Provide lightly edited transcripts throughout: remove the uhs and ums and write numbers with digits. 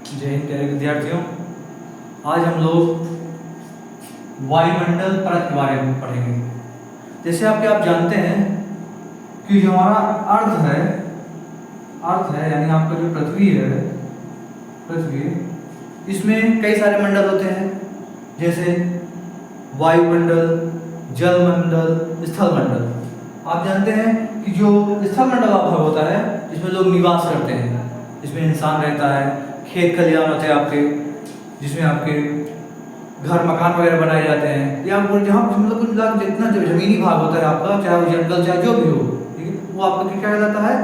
जय हिंद प्यारे विद्यार्थियों। आज हम लोग वायुमंडल परत के बारे में पढ़ेंगे। जैसे आप जानते हैं कि जो हमारा अर्थ है यानी आपका जो पृथ्वी है, इसमें कई सारे मंडल होते हैं, जैसे वायुमंडल, जलमंडल, स्थल मंडल। आप जानते हैं कि जो स्थल मंडल भाग होता है जिसमें लोग निवास करते हैं, जिसमें इंसान रहता है, खेत खलिहान होते हैं आपके, जिसमें आपके घर मकान वगैरह बनाए जाते हैं, या जहाँ मतलब जितना जमीनी भाग होता है आपका, चाहे वो जंगल चाहे जो भी हो, ठीक है, वो आपका क्या कहलाता है?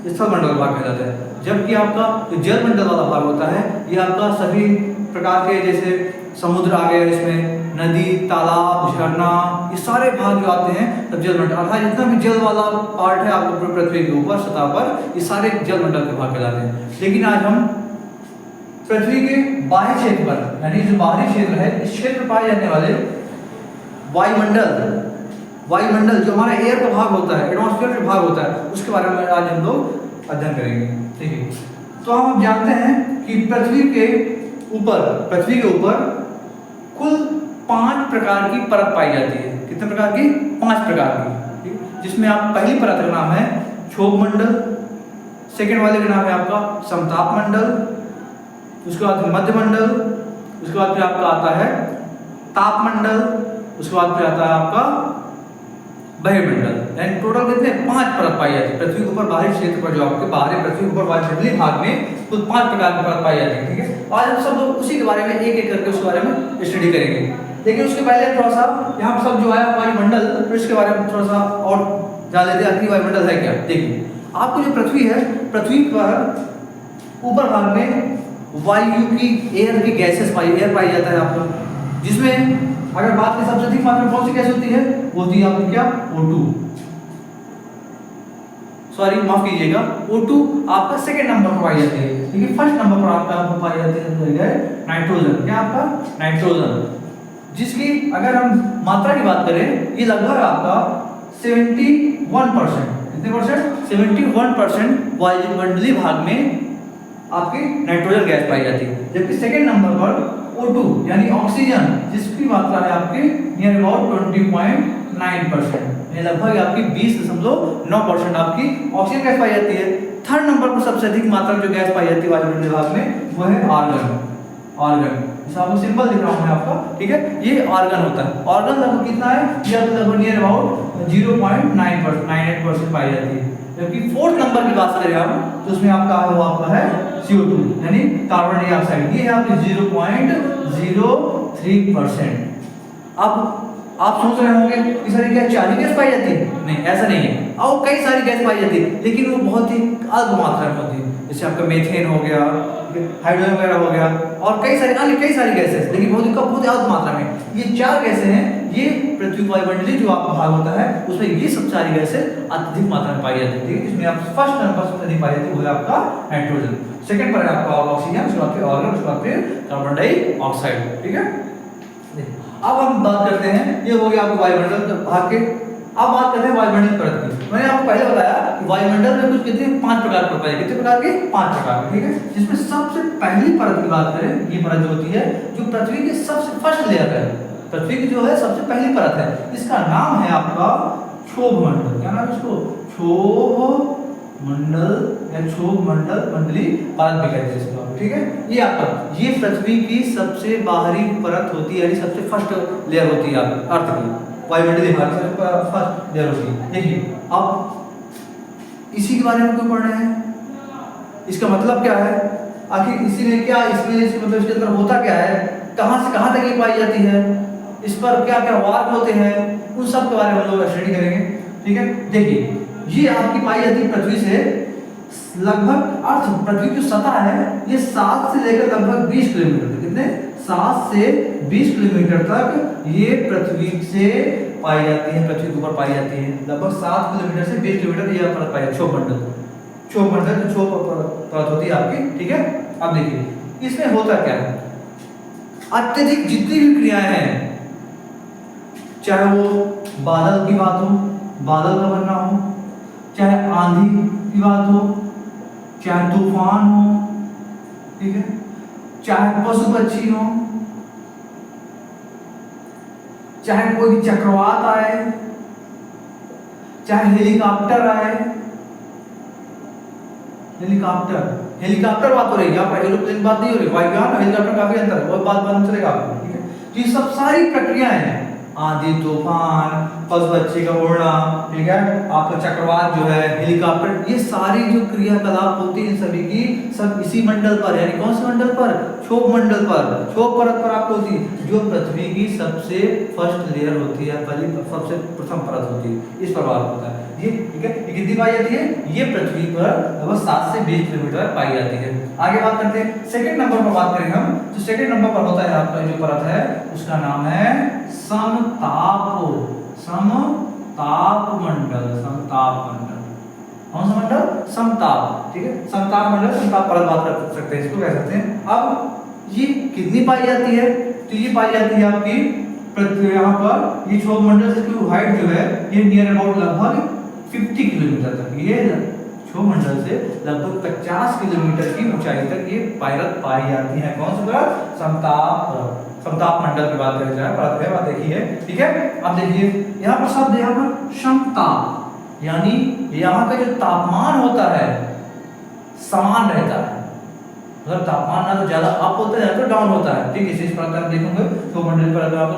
स्थल मंडल भाग कहलाता है। जबकि आपका जो जल मंडल वाला भाग होता है ये आपका सभी प्रकार के, जैसे समुद्र आ गया, इसमें नदी, तालाब, झरना, ये सारे भाग जो आते हैं तब जल मंडल, अर्थात जितना भी जल वाला पार्ट है आपको पृथ्वी के ऊपर सतह पर, ये सारे जल मंडल के भाग कहलाते हैं। लेकिन आज हम पृथ्वी के बाह्य क्षेत्र पर, यानी जो बाहरी क्षेत्र है, इस क्षेत्र में पाए जाने वाले वायुमंडल जो हमारा एयर का भाग होता है, एटमॉस्फेयर का भाग होता है, उसके बारे में आज हम लोग अध्ययन करेंगे। ठीक है, तो हम जानते हैं कि पृथ्वी के ऊपर कुल 5 प्रकार की परत पाई जाती है। कितने प्रकार की? 5 प्रकार की। जिसमें आप पहली परत का नाम है क्षोभ मंडल, सेकेंड वाले का नाम है आपका समताप मंडल, उसके बाद मध्य मंडल, उसके बाद फिर आपका आता है ताप मंडल, उसके बाद फिर आता है आपका वायुमंडल। यानी टोटल कितने? 5 परत पाई जाती है पृथ्वी के ऊपर बाहरी क्षेत्र पर, जो आपके बाहरी पृथ्वी के ऊपर वायुमंडलीय भाग में कुल 5 प्रकार की परत पाई जाती है। ठीक है, आज हम सब लोग उसी के बारे में एक एक करके उसके बारे में स्टडी करेंगे। लेकिन उसके पहले थोड़ा सा यहाँ पर सब जो है वायुमंडल, तो इसके बारे में थोड़ा सा और जान लेते हैं। वायुमंडल है क्या? देखिए, आपको जो पृथ्वी है, पृथ्वी पर ऊपर भाग में वायु की, एयर की गैसेस एयर पाई जाता है आपका, जिसमें अगर बात की सबसे अधिक मात्रा में कौन सी गैस होती है? वो होती है आपकी क्या? O2। सॉरी, माफ कीजिएगा, O2 आपका सेकंड नंबर पर पाई जाती है। ठीक है, फर्स्ट नंबर पर आपका पाई जाती है नाइट्रोजन। क्या आपका? नाइट्रोजन, जिसकी अगर हम मात्रा की बात करें, ये लगभग आपका 71%। कितने परसेंट? 71% वायुमंडलीय भाग में आपकी नाइट्रोजन गैस पाई जाती है। जबकि सेकंड नंबर पर O2 यानी ऑक्सीजन, जिसकी मात्रा है आपकी नियर अबाउट 20.9%, यानी लगभग आपकी 20.9% आपकी ऑक्सीजन गैस पाई जाती है। थर्ड नंबर पर सबसे अधिक मात्रा में जो गैस पाई जाती है वायुमंडलीय भाग में, वो है आर्गन। जैसे आपको सिंपल दिख रहा हूं मैं आपका, ठीक है, ये आर्गन होता है। आर्गन लगभग कितना है? ये लगभग नियर अबाउट 0.98% पाई जाती है। जबकि फोर्थ नंबर की बात करें हम, तो उसमें आपका वो आपका है CO2 यानी कार्बन डाइऑक्साइड, ये है आपकी 0.03%। अब आप सोच रहे होंगे कि सर क्या 4 गैस पाई जाती है? नहीं, ऐसा नहीं है। और कई सारी गैस पाई जाती है, लेकिन वो बहुत ही अल्प मात्रा में होती है। जैसे आपका मीथेन हो गया, हाइड्रोजन वगैरह हो गया, और कई सारी गैसेस, लेकिन बहुत अल्प मात्रा में। ये 4 गैसें हैं, ये पृथ्वी वायुमंडलीय जो आपका भाग होता है उसमें ये सब सारी गैसें अत्यधिक मात्रा में पाई जाती है। ठीक है, इसमें आप फर्स्ट नंबर सबसे अधिक पाई जाती है वो है आपका नाइट्रोजन, सेकंड पर है आपका ऑक्सीजन, उसके बाद फिर आर्गन, उसके बाद फिर कार्बन डाइऑक्साइड। ठीक है, अब हम बात करते हैं, ये हो गया आपको वायुमंडल भाग के। अब बात करते हैं वायुमंडल परत की। मैंने आपको पहले बताया कि वायुमंडल में कुछ कितने 5 प्रकार के पाए, कितने प्रकार के? 5 प्रकार के। ठीक है, जिसमें सबसे पहली परत की बात करें, ये परत जो होती है, जो पृथ्वी की सबसे फर्स्ट लेयर है, पृथ्वी की जो है सबसे पहली परत है, इसका नाम है आपका क्षोभ मंडल। क्या नाम है इसको? क्षोभ मंडल या क्षोभ मंडलीय परत भी कहते हैं इसको। ठीक है, ये आपका, ये पृथ्वी की सबसे बाहरी परत होती है, यानी सबसे फर्स्ट लेयर होती है अर्थ की, वायुमंडलीय भाग से फर्स्ट लेयर होती है। देखिए, अब इसी के बारे में क्यों पढ़ रहे हैं? इसका मतलब क्या है? आखिर इसमें क्या, इसमें इसके मतलब इसके अंदर होता क्या है, कहां से कहां तक ये पाई जाती है, इस पर क्या क्या वार होते हैं, उन सब के बारे में हम लोग स्टडी करेंगे। ठीक है, देखिए, ये आपकी पाई जाती है पृथ्वी से लगभग, अर्थ पृथ्वी की सतह है, ये 7 से लेकर लगभग 20 किलोमीटर तक, कितने? 7 से 20 किलोमीटर तक ये पृथ्वी से पाई जाती है, पृथ्वी के ऊपर पाई जाती है। लगभग 7 किलोमीटर से 20 किलोमीटर ये परत पाई जाती है, क्षोभ मंडल तो क्षोभ परत होती है आपकी। ठीक है, अब देखिए इसमें होता क्या है, अत्यधिक जितनी भी क्रियाएं हैं, चाहे वो बादल की बात हो, बादल का बनना हो, चाहे आंधी की बात हो, चाहे तूफान हो, ठीक है, चाहे पशु पक्षी हो, चाहे कोई भी चक्रवात आए, चाहे हेलीकॉप्टर आए, हेलीकॉप्टर बात हो रही है, यहाँ पर एरोप्लेन बात नहीं हो रही, वायुयान और हेलीकॉप्टर काफी अंतर है, वो बात मालूम चलेगा आपको, ठीक है। तो ये सब सारी प्रक्रियाएं हैं, आंधी तूफान, पशु पक्षी का उड़ना, ठीक है, आपका चक्रवात जो है, हेलीकॉप्टर, ये सारी जो क्रियाकलाप होती है सभी की सब इसी मंडल पर, यानी कौन से मंडल पर, क्षोभ मंडल पर, क्षोभ परत पर आपको होती है, जो पृथ्वी की सबसे फर्स्ट लेयर होती है, पहली सबसे प्रथम परत होती है, इस पर बात होता है ये, ठीक है। ये कितनी पाई जाती है, ये पृथ्वी पर लगभग 7 से 20 किलोमीटर पाई जाती है। आगे बात करते हैं सेकंड नंबर पर बात करें हम, तो सेकंड नंबर पर होता है आपका जो परत है उसका नाम है समताप, समताप मंडल, समताप मंडल, कौन सा मंडल, समताप, ठीक है, समताप मंडल, समताप परत बात कर सकते हैं, इसको कह सकते हैं। अब ये कितनी पाई जाती है, तो ये पाई जाती है आपकी पृथ्वी, यहाँ पर ये क्षोभ मंडल की हाइट जो है ये नियर अबाउट लगभग 50 किलोमीटर तक, ये क्षोभ मंडल से लगभग 50 किलोमीटर की ऊंचाई तक ये परत पाई जाती है। कौन सी परत, समताप, समताप मंडल की बात करें जाए, परत है, बात देखिए, ठीक है। अब देखिए यहाँ पर शब्द, यहाँ पर समताप, यानी यहाँ का जो तापमान होता है समान रहता है, मतलब तापमान ना तो ज्यादा अप होता है ना तो डाउन होता है, ठीक है। इस प्रकार देखेंगे तो मंडल पर अगर आप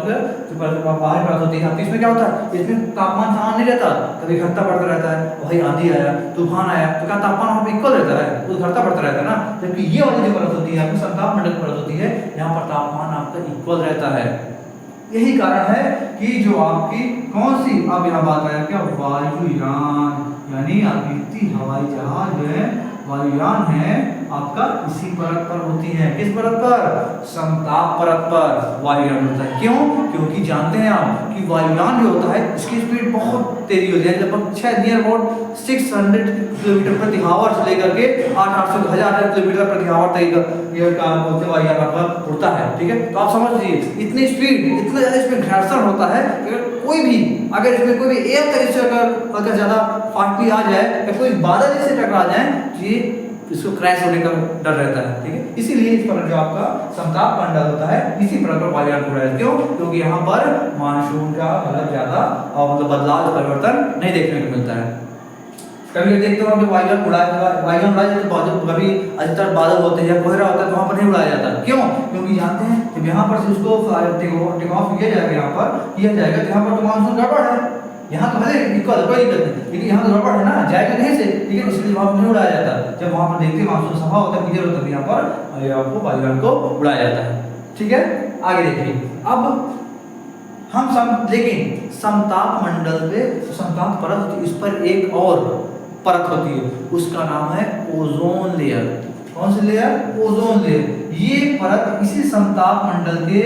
बाहर बात होती है, तो इसमें क्या होता है, इसमें तापमान समान नहीं रहता, कभी घटता बढ़ता रहता है, वही आंधी आया, तूफान आया, तो क्या तापमान वहाँ पे इक्वल रहता है, वो घटता बढ़ता रहता है ना, जबकि ये वाली जो परत होती है आपकी समताप मंडल परत होती है, यहाँ पर तापमान आपका इक्वल रहता है। यही कारण है कि जो आपकी कौन सी, अब यहाँ बात आया क्या, वायुयान, यानी आपकी हवाई जहाज जो है वायुयान है आपका इसी परत पर होती है, किस परत पर, समताप परत पर वायुयान होता है। क्यों, क्योंकि जानते हैं आप कि वायुयान जो होता है इसकी स्पीड बहुत तेजी होती है, लगभग 6 नियर अबाउट 600 किलोमीटर प्रति आवर से लेकर के 800 1000 किलोमीटर प्रति आवर तक ये काम होते वायुयान आपका उड़ता है, ठीक है। तो आप समझ लीजिए इतनी स्पीड, इतना ज्यादा इसमें घर्षण होता है कि कोई भी अगर इसमें कोई भी एक तरह से अगर ज्यादा फास्टली आ जाए या कोई बादल इससे टकरा जाए, ये इसको क्रैश होने का डर रहता है, ठीक है। इसीलिए इस पर जो आपका समताप मंडल होता है इसी पर वायुयान उड़ रहा है। क्यों, क्योंकि यहाँ पर मानसून का मतलब ज्यादा मतलब बदलाव, परिवर्तन नहीं देखने को मिलता है। कभी देखते हो कि वायुयान उड़ाया तो कभी अधिकतर बादल होते हैं या कोहरा होता है तो वहाँ पर नहीं उड़ाया जाता। क्यों, क्योंकि जानते हैं जब यहाँ पर से उसको टेक ऑफ किया जाएगा, यहाँ पर किया जाएगा तो यहाँ पर तो मानसून गड़बड़ है, यहाँ तो भले इक्वल कोई दिक्कत नहीं, लेकिन यहाँ तो गड़बड़ है ना, जाएगा नहीं से, ठीक है, इसलिए वहाँ पर नहीं उड़ाया जाता। जब वहाँ पर देखते हैं मानसून सफा होता है, क्लियर होता है, यहाँ पर आपको वायुयान को उड़ाया जाता है, ठीक है। आगे देखिए, अब हम सब लेकिन समताप मंडल पे समताप परत, इस पर एक और परत होती है, उसका नाम है ओजोन लेयर। कौन सी लेयर, ओजोन लेयर। ये परत इसी समताप मंडल के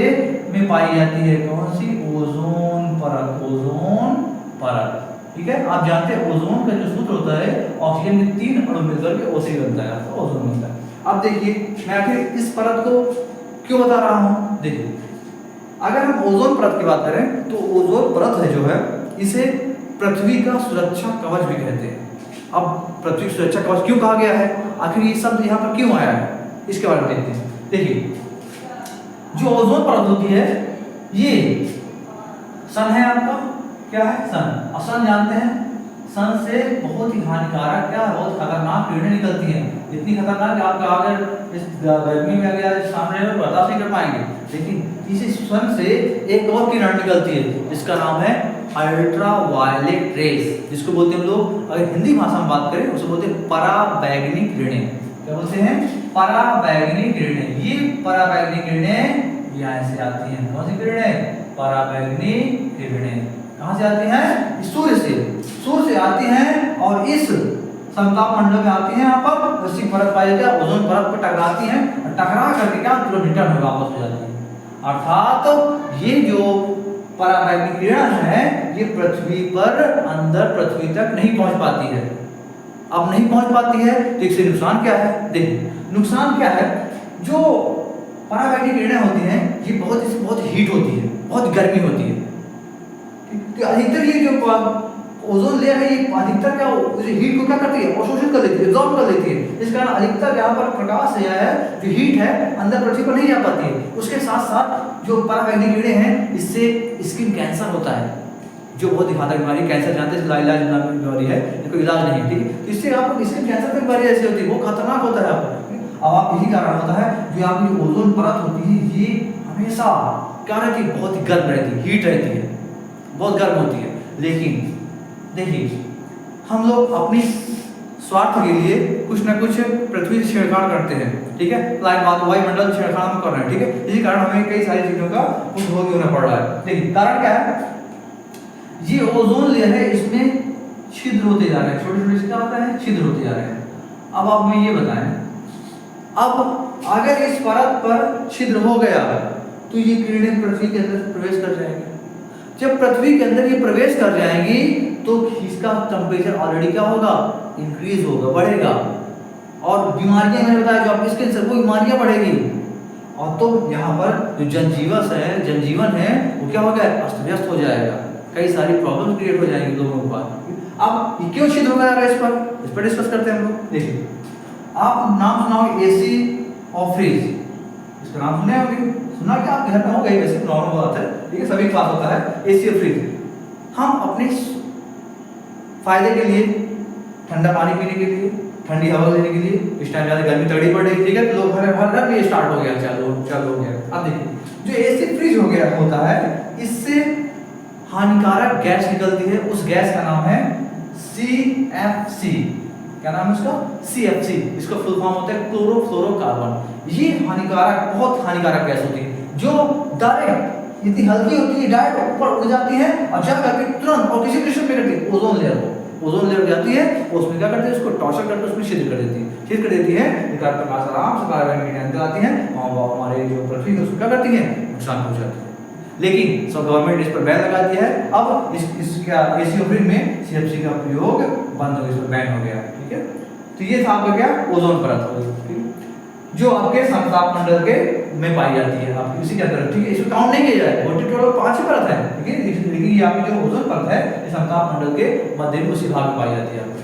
में पाई जाती है, कौन सी, ओजोन परत, ओजोन परत, ठीक है। आप जानते हैं ओजोन का जो सूत्र होता है, ऑक्सीजन के 3 अणु मिलकर के ओसी बनता है, तो ओजोन बनता है। अब देखिए मैं आखिर इस परत को क्यों बता रहा हूँ, देखिए अगर हम ओजोन परत की बात करें तो ओजोन परत है जो है, इसे पृथ्वी का सुरक्षा कवच भी कहते हैं। अब पृथ्वी सुरक्षा कवच क्यों कहा गया है, आखिर ये शब्द यहाँ पर क्यों आया है, इसके बारे में देखते हैं। देखिए जो ओजोन परत होती है, ये सन है आपका, क्या है, सन। और सन जानते हैं, सन से बहुत ही हानिकारक, क्या बहुत खतरनाक किरणें निकलती हैं, इतनी खतरनाक कि आपका अगर इस गर्मी में अगर सामने में बर्दाश्त नहीं कर पाएंगे। लेकिन इसी सन से एक और किरण निकलती है जिसका नाम है अल्ट्रा वायलेट रेस, जिसको बोलते हैं हम लोग, अगर हिंदी भाषा में बात करें उसको बोलते हैं पराबैंगनी किरणें। क्या बोलते हैं, पराबैंगनी किरणें। ये पराबैंगनी किरणें यहाँ से आती हैं, कौन सी किरणें, पराबैंगनी किरणें। कहाँ से आती हैं, सूर्य से आती हैं और इस समताप मंडल में आती हैं, यहाँ पर उसी परत पाई जाती है, ओजोन परत पर टकराती हैं और टकरा करके क्या तुरंत रिटर्न में वापस हो जाती है। अर्थात ये जो पराबैंगनी किरण है ये पृथ्वी पर अंदर पृथ्वी तक नहीं पहुंच पाती है। अब नहीं पहुंच पाती है तो इससे नुकसान क्या है, देखिए नुकसान क्या है, जो पराबैंगनी किरणें होती हैं ये बहुत हीट होती है, बहुत गर्मी होती है। तो अधिकतर ये जो ओजोन लेयर है ये अधिकतर क्या हीट को क्या करती है, अवशोषित कर लेती है, एब्जॉर्ब कर लेती है। इस कारण अधिकतर यहाँ पर प्रकाश है जो हीट है अंदर पृथ्वी पर नहीं जा पाती है। उसके साथ साथ जो पराबैंगनी किरणें हैं इससे स्किन कैंसर होता है, जो बहुत ही घातक बीमारी कैंसर जानते हैं, इलाज बीमारी है, कोई इलाज नहीं है, ठीक है। तो इससे आपको स्किन कैंसर की बीमारी ऐसी होती है, वो खतरनाक होता है आपको। अब आप यही कारण होता है जो आपकी ओजोन परत होती है ये हमेशा क्या रहती है, बहुत ही गर्म रहती है, हीट रहती है, बहुत गर्म होती है। लेकिन देखिए हम लोग अपनी स्वार्थ के लिए कुछ ना कुछ पृथ्वी से छेड़छाड़ करते हैं, ठीक है, वायुमंडल छेड़छाड़ हम कर रहे हैं, ठीक है। इसी कारण हमें कई सारी चीजों का उपभोग होना पड़ रहा है। देखिए कारण क्या है, ये ओजोन लेयर है, इसमें छिद्र होते जा रहे हैं, छोटे छोटे क्या होता है, छिद्र होते जा रहे हैं। अब आप हमें ये बताएं, अब अगर इस परत पर छिद्र हो गया तो ये किरणें पृथ्वी के अंदर प्रवेश कर जाएंगी। जब पृथ्वी के अंदर ये प्रवेश कर जाएंगी तो इसका टेम्परेचर ऑलरेडी क्या होगा, इंक्रीज होगा, बढ़ेगा, और बीमारियां मैंने बताया जो आपकी स्किन से वो बीमारियां बढ़ेगी। और तो यहाँ पर जो जनजीवन है वो क्या हो गया, अस्त व्यस्त हो जाएगा, कई सारी प्रॉब्लम क्रिएट हो जाएंगी लोगों के पास। अब ये क्यों छिद्र हो गया इस पर डिस्कस करते हैं हम लोग। देखिए आप नाम सुनाओगे एसी और फ्रिज, इसका नाम सुने होंगे, सुना कि आपके घर में हो गई, वैसे नॉर्मल बात है, ठीक है, सभी के पास होता है एसी और फ्रिज। हम अपने फायदे के लिए, ठंडा पानी पीने के लिए, ठंडी हवा लेने के लिए, इस टाइम ज़्यादा गर्मी तगड़ी पड़ रही, ठीक है, तो लोग घर में स्टार्ट हो गया, चालू हो गया। अब देखिए जो एसी फ्रिज हो गया होता है, इससे हानिकारक गैस निकलती है, उस गैस का नाम है CFC। क्या नाम है उसका, CFC। इसका फुल फॉर्म होता है क्लोरोफ्लोरोकार्बन। ये हानिकारक, बहुत हानिकारक गैस होती है, जो डायरेक्ट इतनी हल्की होती है, डायरेक्ट ऊपर उड़ जाती है और जा करके तुरंत और किसी कंडीशन में करती है ओजोन लेयर जाती है, उसमें क्या करती है, उसको टॉर्चर करके उसमें छिद्र कर देती है, प्रकाश आराम से पराबैंगनी अंदर आती है और हमारे जो पृथ्वी है उसको क्या करती है, नुकसान पहुंचाती है। लेकिन सब गवर्नमेंट इस पर बैन लगा दिया है। अब इसका एसी और फ्रिज में CFC का प्रयोग बंद हो गया, इस पर बैन हो गया, ठीक है। तो ये था आपका क्या, ओजोन परत हो गई, जो आपके समताप के में पाई जाती है, आपकी इसी के अंदर, ठीक है। इसको काउंट नहीं किया जाएगा, टोटल 5 ही परत है, ठीक है, लेकिन ये आपकी जो ओजोन परत है ये समताप मंडल के मध्य में उसी भाग में पाई जाती है आपकी।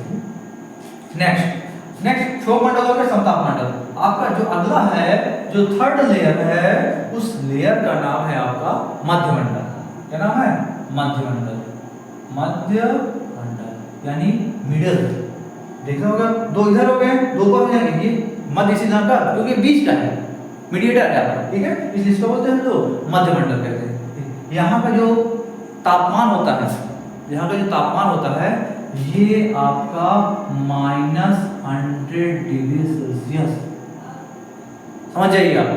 नेक्स्ट क्षोभ मंडल और समताप मंडल। आपका जो अगला है, जो थर्ड लेयर है, उस लेयर का नाम है आपका मध्यमंडल। क्या नाम है, मध्यमंडल यानी मिडल। देखा होगा, दो इधर हो गए, दो ऊपर हो जाएंगे, ये मध्य सिद्धांत का, क्योंकि बीच का है, मीडिएटर है आपका, ठीक है, इसलिए इसको बोलते हैं लोग मध्यमंडल कहते हैं। यहाँ का जो तापमान होता है, ये आपका -100 डिग्री सेल्सियस, समझ जाइए आप।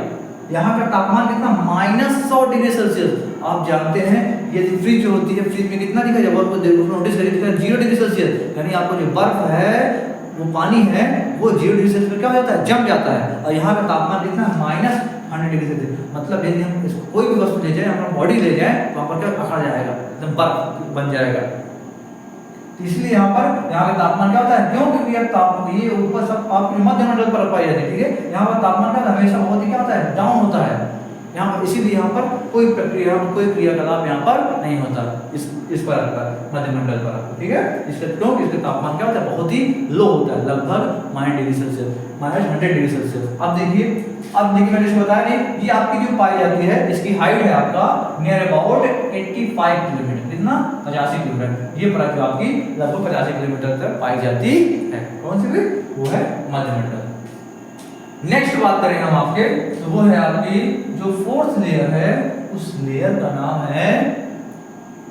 यहाँ का तापमान कितना, -100 डिग्री सेल्सियस। आप जानते हैं ये फ्रिज जो होती है, फ्रिज में कितना दिखा जब आपको नोटिस करिए, दिखा 0 डिग्री सेल्सियस, यानी आपको जो बर्फ है, वो पानी है, वो 0 डिग्री सेल्सियस में क्या हो जाता है, जम जाता है। और यहाँ का तापमान कितना, -100 डिग्री सेल्सियस। मतलब यदि हम इसको कोई भी वस्तु ले जाए, अपना बॉडी ले जाए, तो वहाँ पर क्या अखड़ जाएगा, एकदम बर्फ बन जाएगा। इसलिए यहाँ का तापमान क्या होता है, क्यों, क्योंकि ये ऊपर सब आपके मध्यमंडल पर पाई जाती है, ठीक है। यहाँ पर तापमान का हमेशा बहुत ही क्या होता है, डाउन होता है यहाँ पर, इसीलिए यहाँ पर कोई प्रक्रिया, कोई क्रियाकलाप यहाँ पर नहीं होता, इस पर मध्यमंडल पर, ठीक है। इसका तापमान क्या होता है, बहुत ही लो होता है, लगभग -100 डिग्री सेल्सियस। अब देखिए मैंने इसको बताया नहीं, ये आपकी जो पाई जाती है, इसकी हाइट है आपका नियर अबाउट 85 किलोमीटर, कितना, 85 किलोमीटर। ये परत जो आपकी लगभग 85 किलोमीटर तक पाई जाती है। कौन सी भी, वो है मध्यमंडल। नेक्स्ट बात करें हम आपके, तो वो है आपकी जो फोर्थ लेयर है, उस लेयर का नाम है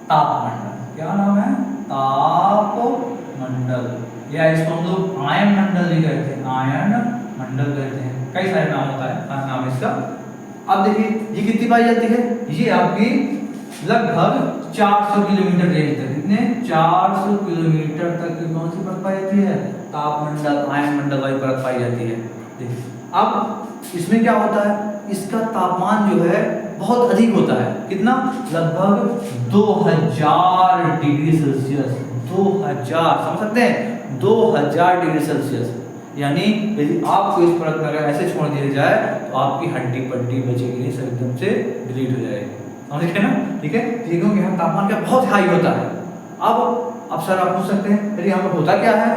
तापमंडल। क्या नाम है, तापमंडल, या इसको हम लोग आयन मंडल भी कहते हैं, आयन मंडल कहते हैं, कई सारे नाम होता है नाम इसका। अब देखिए ये कितनी पाई जाती है, ये आपकी लगभग 400 किलोमीटर रेंज तक, कितने, 400 किलोमीटर तक की कौन सी परत पाई जाती है, तापमंडल, आयन मंडल वाली परत पाई जाती है। देखिए अब इसमें क्या होता है, इसका तापमान जो है बहुत अधिक होता है, कितना, लगभग 2000 डिग्री सेल्सियस, 2000, समझ सकते हैं, 2000 डिग्री सेल्सियस। यानी यदि आपको इस परत में अगर ऐसे छोड़ दिया जाए तो आपकी हड्डी पट्टी बचेगी नहीं, सब एकदम से डिलीट हो जाएगी, समझ गए ना, ठीक है। क्योंकि यहाँ तापमान का बहुत हाई होता है। अब अब सर आप पूछ सकते हैं अरे यहाँ पर होता क्या है,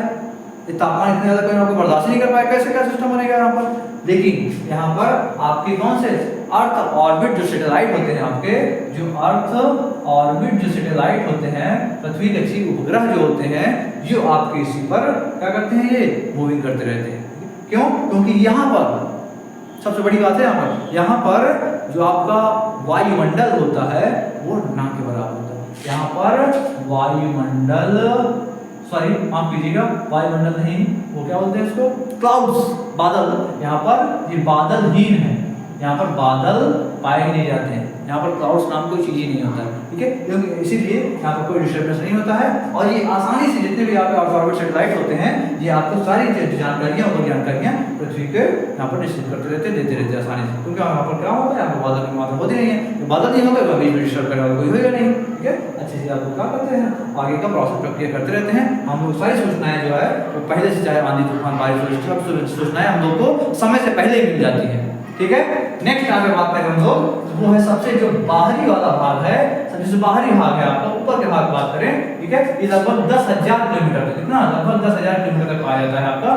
ये तापमान इतना ज़्यादा कोई आपको बर्दाश्त नहीं कर पाएगा, कैसे क्या सिस्टम बनेगा यहाँ पर। लेकिन यहाँ पर आपके कौन से अर्थ ऑर्बिट जो सैटेलाइट होते हैं, आपके जो अर्थ ऑर्बिट जो सैटेलाइट होते हैं, पृथ्वी कक्षी उपग्रह जो होते हैं, जो आपके इसी पर क्या करते हैं, ये मूविंग करते रहते हैं। क्यों? क्योंकि यहाँ पर सबसे बड़ी बात है, यहाँ पर जो आपका वायुमंडल होता है वो ना के बराबर होता है। यहाँ पर वायुमंडल, सॉरी माफ कीजिएगा, वायुमंडल नहीं, वो क्या बोलते हैं इसको, क्लाउड्स, बादल। यहाँ पर ये बादलहीन है, यहाँ पर बादल पाए नहीं जाते हैं, यहाँ पर क्लाउड्स नाम कोई चीज़ ही नहीं होता है, ठीक है। क्योंकि इसीलिए यहाँ पर कोई डिस्टर्बेंस नहीं होता है, और ये आसानी से जितने भी आपके ऑर्बिट सैटेलाइट होते हैं, ये आपको सारी जानकारियाँ पृथ्वी के यहाँ पर निश्चित करते रहते, देते रहते हैं आसानी से। क्योंकि यहाँ पर क्या होता है, यहाँ पर बादल की मात्रा होती नहीं है, बादल नहीं होगा तो बीच में डिस्टर्ब करने वाला कोई होगा नहीं, ठीक है। अच्छे से आप लोग क्या करते हैं, आगे का प्रोसेस प्रक्रिया करते रहते हैं। हम लोग सारी सूचनाएं जो है वो पहले से, चाहे आंधी तूफान बारिश सब सूचनाएं हम लोग को समय से पहले ही मिल जाती है, ठीक है। नेक्स्ट आगे बात करें हम लोग, वो है सबसे जो बाहरी वाला भाग है, सबसे जो बाहरी भाग है आपका, ऊपर के भाग की बात करें, ठीक है। ये लगभग 10,000 किलोमीटर तक, कितना, लगभग 10,000 किलोमीटर तक पाया जाता है आपका।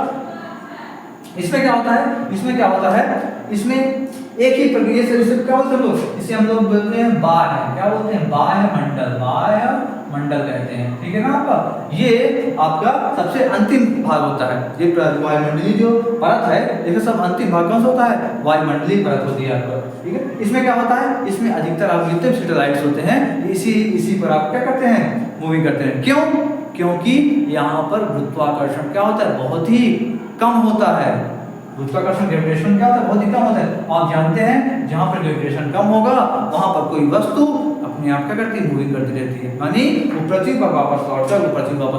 इसमें क्या होता है, इसमें एक ही प्रक्रिया से, इसे क्या बोलते हैं लोग, इसे हम लोग बोलते हैं बाह्य, क्या बोलते हैं, बाह्यमंडल कहते हैं, ठीक है ना। आपका ये आपका सबसे अंतिम भाग होता है, ये वायुमंडलीय जो परत है, देखो सब अंतिम भाग कौन सा होता है, वायुमंडलीय परत होती है आपका, ठीक है। इसमें क्या होता है, इसमें अधिकतर आप जितने भी सैटेलाइट्स होते हैं, इसी पर आप क्या करते हैं, मूविंग करते हैं। क्यों? क्योंकि यहाँ पर गुरुत्वाकर्षण क्या होता है, बहुत ही कम होता है। गुरुत्वाकर्षण, ग्रेविटेशन क्या होता है, बहुत ही कम होता है। आप जानते हैं जहाँ पर ग्रेविटेशन कम होगा वहाँ पर कोई वस्तु अपने आप क्या करती है, मूविंग करती रहती है, यानी वो पृथ्वी पर वापस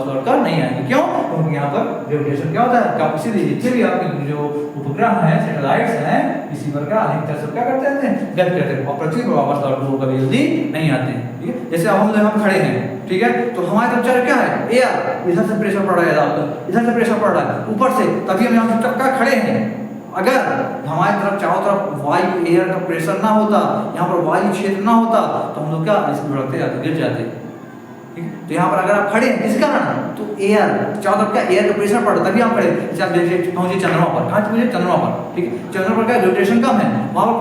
लौटकर नहीं आएगी। क्यों? क्योंकि यहाँ पर ग्रेविटेशन क्या होता है, इसीलिए जितने भी आपके जो उपग्रह हैं, सैटेलाइट्स हैं, इसी पर का अधिकतर सब क्या करते हैं, गति करते हैं, और पृथ्वी पर वापस लौट वो कभी जल्दी नहीं आते हैं, ठीक है। जैसे अब हम यहाँ खड़े हैं, ठीक है, तो हमारे तरफ चल क्या है, एयर, इधर से प्रेशर पड़ रहा है आपका, इधर से प्रेशर पड़ रहा है ऊपर से, तभी हम यहाँ टक्का खड़े हैं। अगर हमारी तरफ चारों तरफ वायु, एयर का प्रेशर ना होता, यहाँ पर वायु क्षेत्र ना होता, तो हम लोग क्या इसमें बढ़ते जाते, गिर जाते, ठीक है। तो यहाँ पर अगर आप खड़े हैं किस कारण, तो एयर, चारों तरफ क्या एयर का प्रेशर पड़ रहा, तभी आप खड़े। जैसे आप पहुंचे चंद्रमा पर, कहाँ पहुंचे, चंद्रमा पर, ठीक है, चंद्रमा पर क्या ग्रेविटेशन कम है, वहाँ पर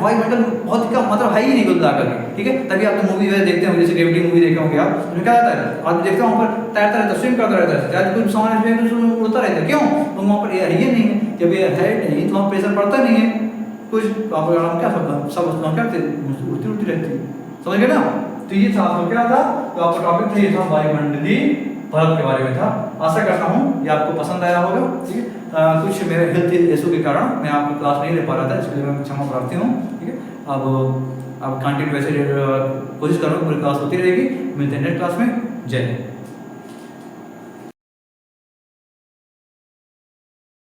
वायुमंडल बहुत ही कम, मतलब है ही नहीं कुल मिलाकर के, ठीक है। तभी आप तो मूवी देखते होंगे, जैसे ग्रेविटी मूवी देखे होंगे आप, उसमें क्या रहता है, आप देखते हो वहाँ पर तैरता रहता है, स्विम करता रहता है, चाहे कोई सामान उड़ता रहता है। क्यों? तो वहाँ पर एयर ही नहीं है, जब एयर है नहीं तो वहाँ प्रेशर पड़ता नहीं है कुछ, तो आप क्या सब वस्तुएं क्या उड़ती रहती है, समझ गए ना। तो ये था आपको क्या था, तो आपका टॉपिक था, ये था वायुमंडलीय परत के बारे में था। आशा करता हूँ ये आपको पसंद आया होगा, ठीक है। कुछ मेरे हेल्थ इशू के कारण मैं आपको क्लास नहीं ले पा रहा था, इसके लिए मैं क्षमा प्रार्थी हूँ, ठीक है। अब कंटिन्यू वैसे कोशिश करूँगा, पूरी क्लास होती रहेगी। मिलते हैं नेक्स्ट क्लास में। जय हिंद।